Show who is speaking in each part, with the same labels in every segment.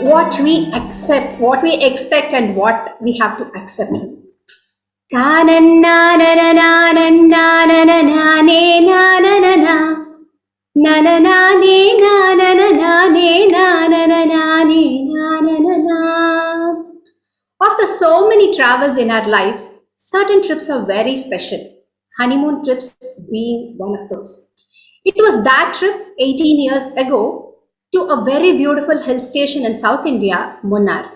Speaker 1: what we accept, what we expect, and what we have to accept. Ta na na na na na na na na na na na na na na. Na na na ne na na na na ne na na na na ne na na na na. After so many travels in our lives, certain trips are very special. Honeymoon trips being one of those. It was that trip 18 years ago to a very beautiful hill station in South India, Munnar.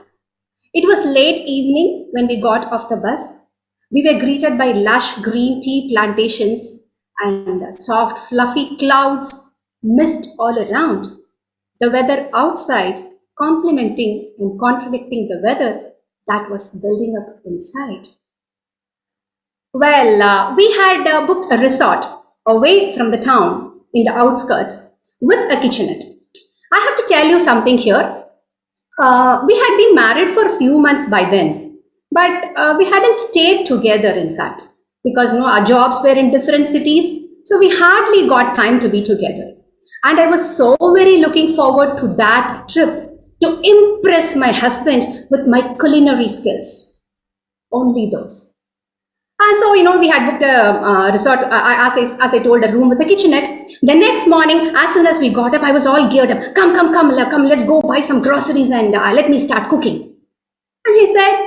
Speaker 1: It was late evening when we got off the bus. We were greeted by lush green tea plantations and soft, fluffy clouds, mist all around. The weather outside complementing and contradicting the weather that was building up inside. Well, we had booked a resort away from the town in the outskirts with a kitchenette. I have to tell you something here. We had been married for a few months by then, but we hadn't stayed together, in fact, because our jobs were in different cities, so we hardly got time to be together. And I was so very looking forward to that trip to impress my husband with my culinary skills. Only those. And so, we had booked a resort, as I told, a room with a kitchenette. The next morning, as soon as we got up, I was all geared up. Come, let's go buy some groceries and let me start cooking. And he said,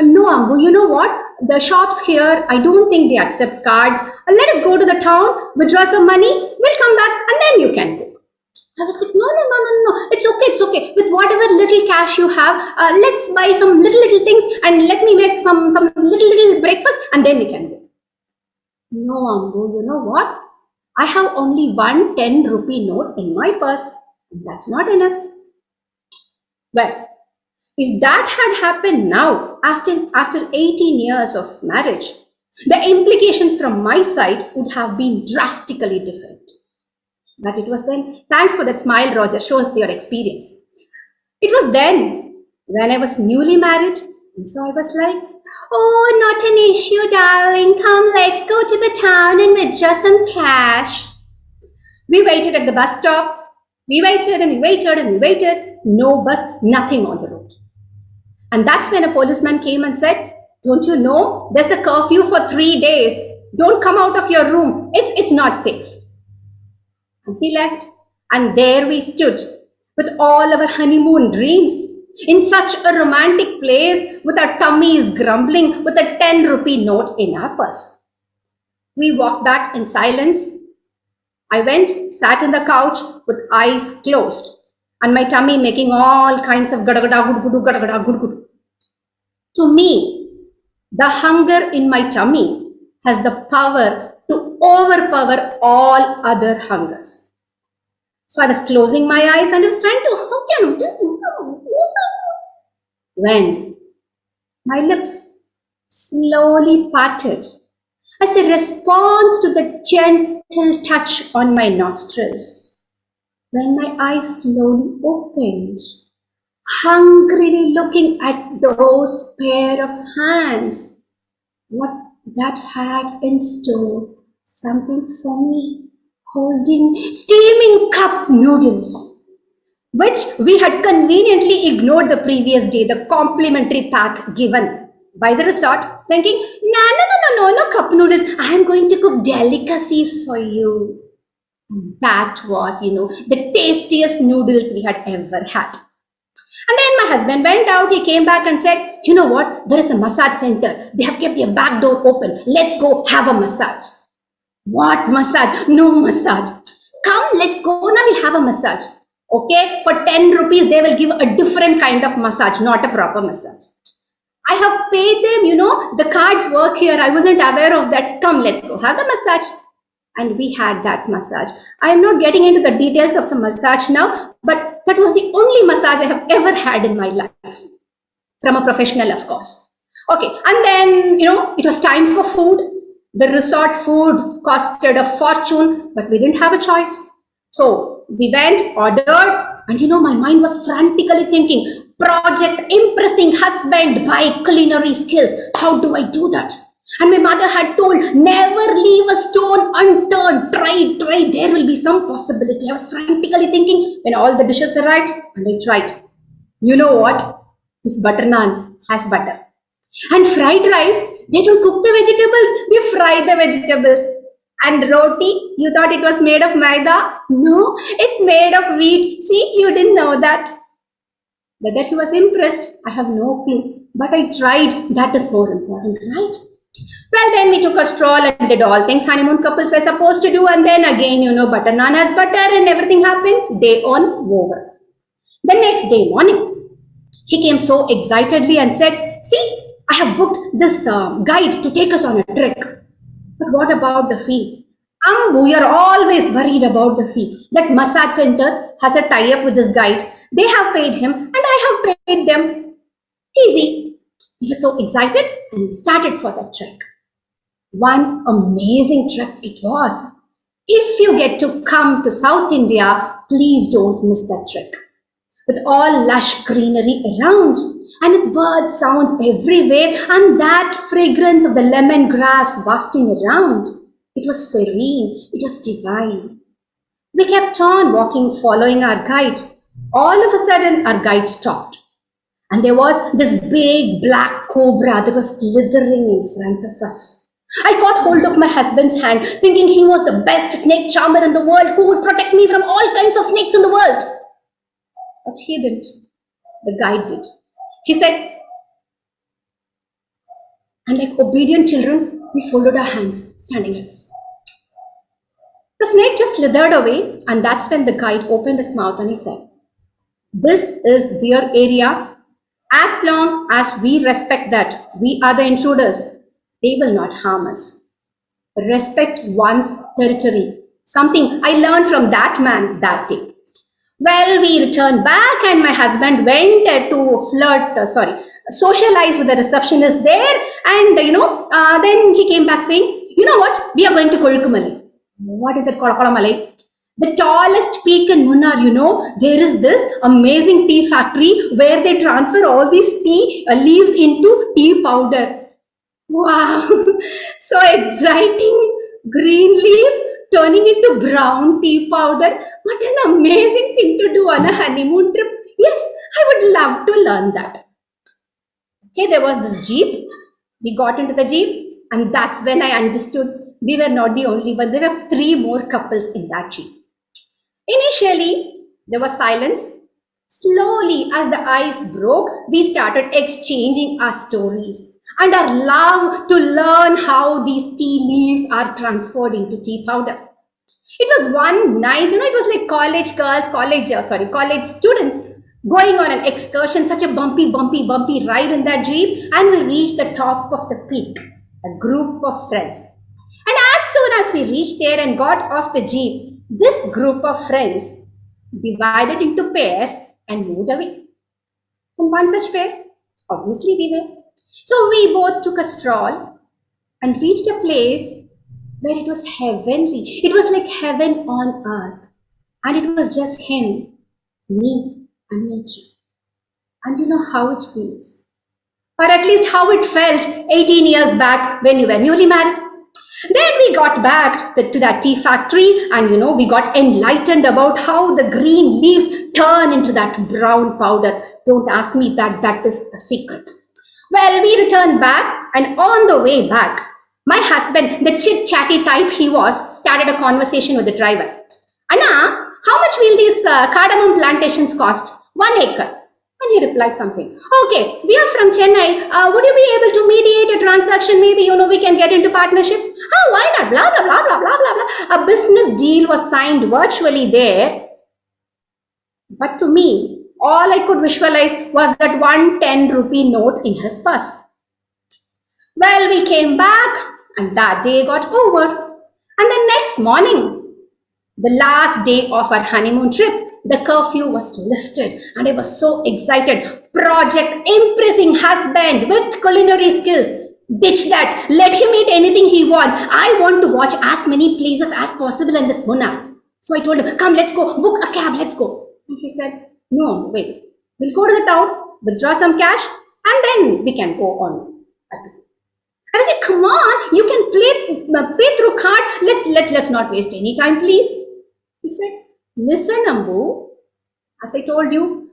Speaker 1: no, Ambu, you know what? The shops here, I don't think they accept cards. Let us go to the town, withdraw some money, we'll come back and then you can cook. I was like, no, it's okay. With whatever little cash you have, let's buy some little things and let me make some little breakfast and then we can go. No, Ambu, you know what? I have only one 10 rupee note in my purse. That's not enough. Well, if that had happened now, after 18 years of marriage, the implications from my side would have been drastically different. But it was then, thanks for that smile, Roger, shows your experience. It was then, when I was newly married, and so I was like, oh, not an issue, darling. Come, let's go to the town and withdraw some cash. We waited at the bus stop. We waited and we waited and we waited. No bus, nothing on the road. And that's when a policeman came and said, don't you know, there's a curfew for 3 days. Don't come out of your room. It's not safe. And he left. And there we stood with all our honeymoon dreams in such a romantic place with our tummies grumbling with a 10 rupee note in our purse. We walked back in silence. I went, sat in the couch with eyes closed and my tummy making all kinds of gada gada gudu gudu gada gada gudu gudu. To me, the hunger in my tummy has the power to overpower all other hungers. So I was closing my eyes and I was trying to when my lips slowly parted as a response to the gentle touch on my nostrils. When my eyes slowly opened, hungrily looking at those pair of hands, what that had in store, something for me, holding steaming cup noodles, which we had conveniently ignored the previous day, the complimentary pack given by the resort, thinking, no, cup noodles, I am going to cook delicacies for you. That was, the tastiest noodles we had ever had. And then my husband went out, he came back and said, you know what, there is a massage center. They have kept their back door open. Let's go have a massage. What massage? No massage. Come, let's go now, we'll have a massage. Okay, for 10 rupees, they will give a different kind of massage, not a proper massage. I have paid them, the cards work here. I wasn't aware of that. Come, let's go have the massage. And we had that massage. I am not getting into the details of the massage now, but that was the only massage I have ever had in my life. From a professional, of course. Okay, and then, it was time for food. The resort food costed a fortune, but we didn't have a choice. So we went, ordered, and my mind was frantically thinking, project impressing husband by culinary skills. How do I do that? And my mother had told, never leave a stone unturned. Try, there will be some possibility. I was frantically thinking when all the dishes arrived, and I tried. You know what? This butter naan has butter. And fried rice, they don't cook the vegetables, they fry the vegetables. And roti, you thought it was made of maida? No, it's made of wheat. See, you didn't know that. Whether he was impressed, I have no clue. But I tried. That is more important, right? Well, then we took a stroll and did all things honeymoon couples were supposed to do. And then again, butter naan has butter and everything happened. Day on over. The next day morning, he came so excitedly and said, "See, I have booked this guide to take us on a trek. But what about the fee? Ambu, you're always worried about the fee. That massage center has a tie up with this guide. They have paid him and I have paid them. Easy." He was so excited and we started for the trek. One amazing trip it was. If you get to come to South India, please don't miss that trek. With all lush greenery around and with bird sounds everywhere and that fragrance of the lemongrass wafting around. It was serene, it was divine. We kept on walking, following our guide. All of a sudden, our guide stopped. And there was this big black cobra that was slithering in front of us. I caught hold of my husband's hand, thinking he was the best snake charmer in the world who would protect me from all kinds of snakes in the world. But he didn't. The guide did. He said, and like obedient children, we folded our hands, standing like this. The snake just slithered away, and that's when the guide opened his mouth and he said, "This is their area. As long as we respect that we are the intruders, they will not harm us. Respect one's territory." Something I learned from that man that day. Well, we returned back, and my husband went socialize with the receptionist there, and then he came back saying, "You know what? We are going to Korukumalai." What is it called? Korukumalai? The tallest peak in Munnar, there is this amazing tea factory where they transfer all these tea leaves into tea powder. Wow, so exciting! Green leaves turning into brown tea powder. What an amazing thing to do on a honeymoon trip. Yes, I would love to learn that. Okay, there was this jeep. We got into the jeep, and that's when I understood we were not the only ones. There were three more couples in that jeep. Initially, there was silence. Slowly, as the ice broke, we started exchanging our stories and our love to learn how these tea leaves are transferred into tea powder. It was one nice, it was like college girls, college students going on an excursion, such a bumpy ride in that jeep, and we reached the top of the peak, a group of friends. And as soon as we reached there and got off the jeep, this group of friends divided into pairs and moved away. And one such pair, obviously we were. So we both took a stroll and reached a place where it was heavenly. It was like heaven on earth. And it was just him, me, and nature. And you know how it feels. Or at least how it felt 18 years back when you were newly married. Then we got back to that tea factory and we got enlightened about how the green leaves turn into that brown powder. Don't ask me that is a secret. Well, we returned back and on the way back, my husband, the chit-chatty type he was, started a conversation with the driver. "Anna, how much will these cardamom plantations cost? 1 acre. And he replied something. "Okay, we are from Chennai. Would you be able to mediate a transaction? Maybe, we can get into partnership." "Oh, why not? Blah, blah, blah, blah, blah, blah, blah." A business deal was signed virtually there. But to me, all I could visualize was that 110 rupee note in his purse. Well, we came back and that day got over. And the next morning, the last day of our honeymoon trip, the curfew was lifted and I was so excited. Project impressing husband with culinary skills. Ditch that. Let him eat anything he wants. I want to watch as many places as possible in this Munnar. So I told him, "Come, let's go. Book a cab. Let's go." And he said, "No, wait. We'll go to the town, withdraw some cash, and then we can go on." I said, "Come on, you can pay through card. Let's not waste any time, please." He said, "Listen, Ambu, as I told you,